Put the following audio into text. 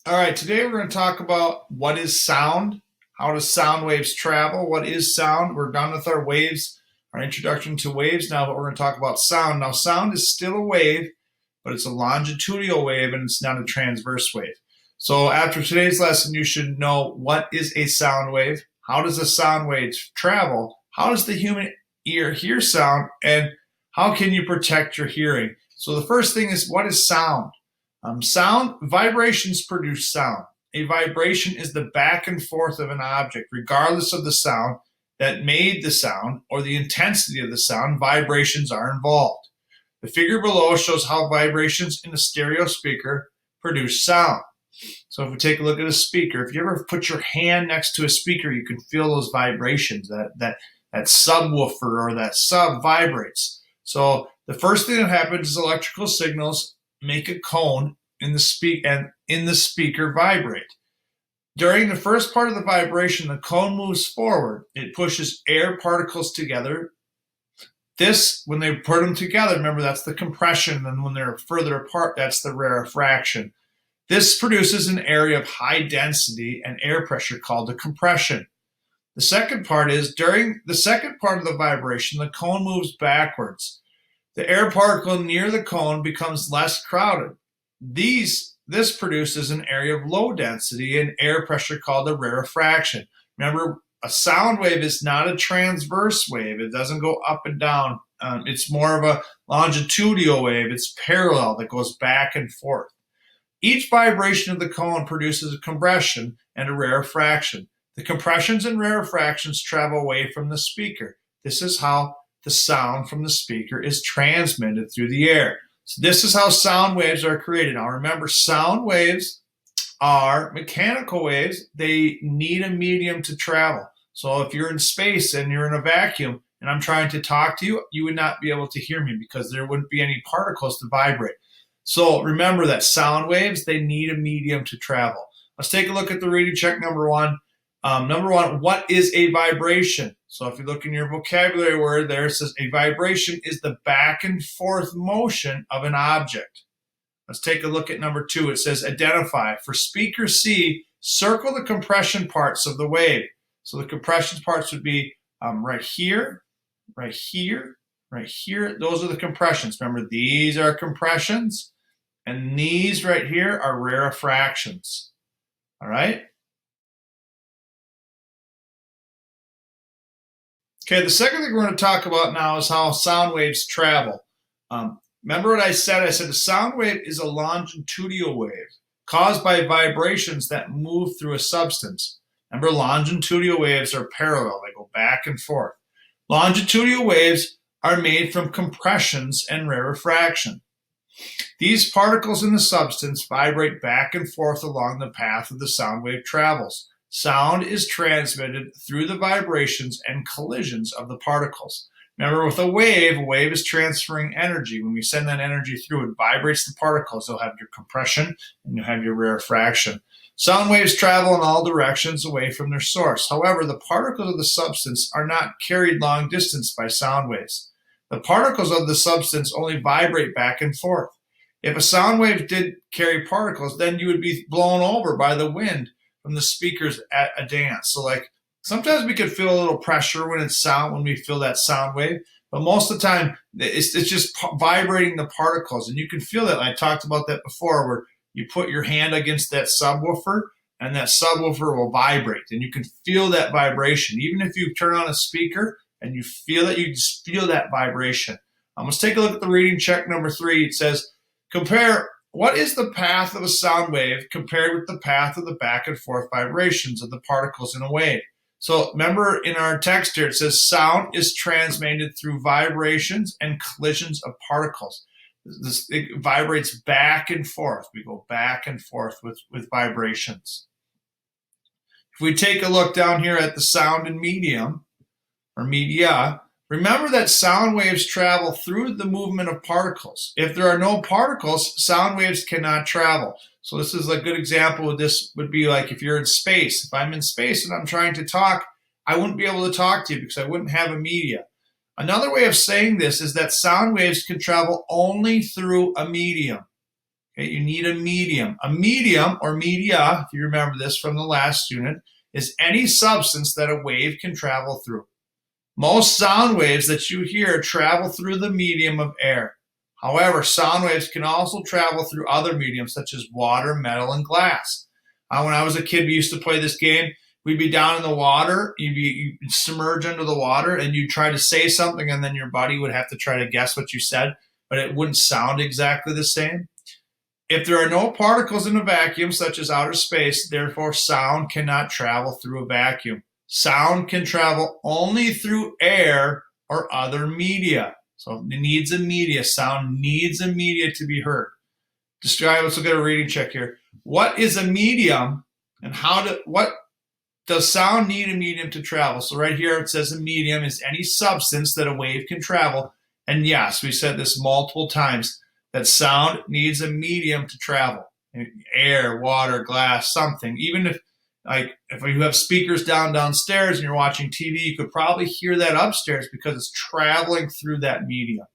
All right, today we're going to talk about what is sound, how does sound waves travel, what is sound. We're done with our waves, our introduction to waves now, but we're going to talk about sound. Now, sound is still a wave, but it's a longitudinal wave and it's not a transverse wave. So after today's lesson, you should know what is a sound wave, how does a sound wave travel, how does the human ear hear sound, and how can you protect your hearing. So the first thing is, what is sound? Sound, vibrations produce sound. A vibration is the back and forth of an object, regardless of the sound that made the sound or the intensity of the sound, vibrations are involved. The figure below shows how vibrations in a stereo speaker produce sound. So if we take a look at a speaker, if you ever put your hand next to a speaker, you can feel those vibrations, that subwoofer or that sub vibrates. So the first thing that happens is electrical signals make a cone in the speaker vibrate. During the first part of the vibration, the cone moves forward. It pushes air particles together. This, when they put them together, remember that's the compression, and when they're further apart, that's the rarefaction. This produces an area of high density and air pressure called the compression. The second part is, during the second part of the vibration, the cone moves backwards. The air particle near the cone becomes less crowded. This produces an area of low density and air pressure called the rarefaction. Remember, a sound wave is not a transverse wave. It doesn't go up and down. It's more of a longitudinal wave. It's parallel that goes back and forth. Each vibration of the cone produces a compression and a rarefaction. The compressions and rarefactions travel away from the speaker. This is how the sound from the speaker is transmitted through the air. So this is how sound waves are created. Now remember, sound waves are mechanical waves. They need a medium to travel. So if you're in space and you're in a vacuum and I'm trying to talk to you, you would not be able to hear me because there wouldn't be any particles to vibrate. So remember that sound waves, they need a medium to travel. Let's take a look at the reading check number one. Number one, what is a vibration? So if you look in your vocabulary word there, it says a vibration is the back and forth motion of an object. Let's take a look at number two. It says identify. For speaker C, circle the compression parts of the wave. So the compression parts would be right here, right here, right here. Those are the compressions. Remember, these are compressions, and these right here are rarefactions. All right? Okay, the second thing we're going to talk about now is how sound waves travel. Remember what I said? I said a sound wave is a longitudinal wave caused by vibrations that move through a substance. Remember, longitudinal waves are parallel. They go back and forth. Longitudinal waves are made from compressions and rarefaction. These particles in the substance vibrate back and forth along the path of the sound wave travels. Sound is transmitted through the vibrations and collisions of the particles. Remember, with a wave is transferring energy. When we send that energy through, it vibrates the particles. You'll have your compression and you'll have your rarefaction. Sound waves travel in all directions away from their source. However, the particles of the substance are not carried long distance by sound waves. The particles of the substance only vibrate back and forth. If a sound wave did carry particles, then you would be blown over by the wind from the speakers at a dance. So like sometimes we could feel a little pressure when we feel that sound wave, but most of the time it's just vibrating the particles, and you can feel that. I talked about that before, where you put your hand against that subwoofer and that subwoofer will vibrate, and you can feel that vibration. Even if you turn on a speaker and you feel it, you just feel that vibration. Let's take a look at the reading check number three. It says, compare what is the path of a sound wave compared with the path of the back and forth vibrations of the particles in a wave. So remember, in our text here, it says sound is transmitted through vibrations and collisions of particles. It vibrates back and forth. We go back and forth with vibrations. If we take a look down here at the sound and medium, or media, remember that sound waves travel through the movement of particles. If there are no particles, sound waves cannot travel. So this is a good example of this would be like if you're in space. If I'm in space and I'm trying to talk, I wouldn't be able to talk to you because I wouldn't have a media. Another way of saying this is that sound waves can travel only through a medium. Okay, you need a medium. A medium, or media, if you remember this from the last unit, is any substance that a wave can travel through. Most sound waves that you hear travel through the medium of air. However, sound waves can also travel through other mediums such as water, metal, and glass. When I was a kid, we used to play this game. We'd be down in the water, you'd submerge under the water, and you'd try to say something, and then your buddy would have to try to guess what you said, but it wouldn't sound exactly the same. If there are no particles in a vacuum, such as outer space, therefore sound cannot travel through a vacuum. Sound can travel only through air or other media. So it needs a media. Sound needs a media to be heard. Let's look at a reading check here. What is a medium, and what does sound need a medium to travel? So right here it says a medium is any substance that a wave can travel. And yes, we said this multiple times, that sound needs a medium to travel. Air, water, glass, something. Even if you have speakers downstairs and you're watching TV, you could probably hear that upstairs because it's traveling through that medium.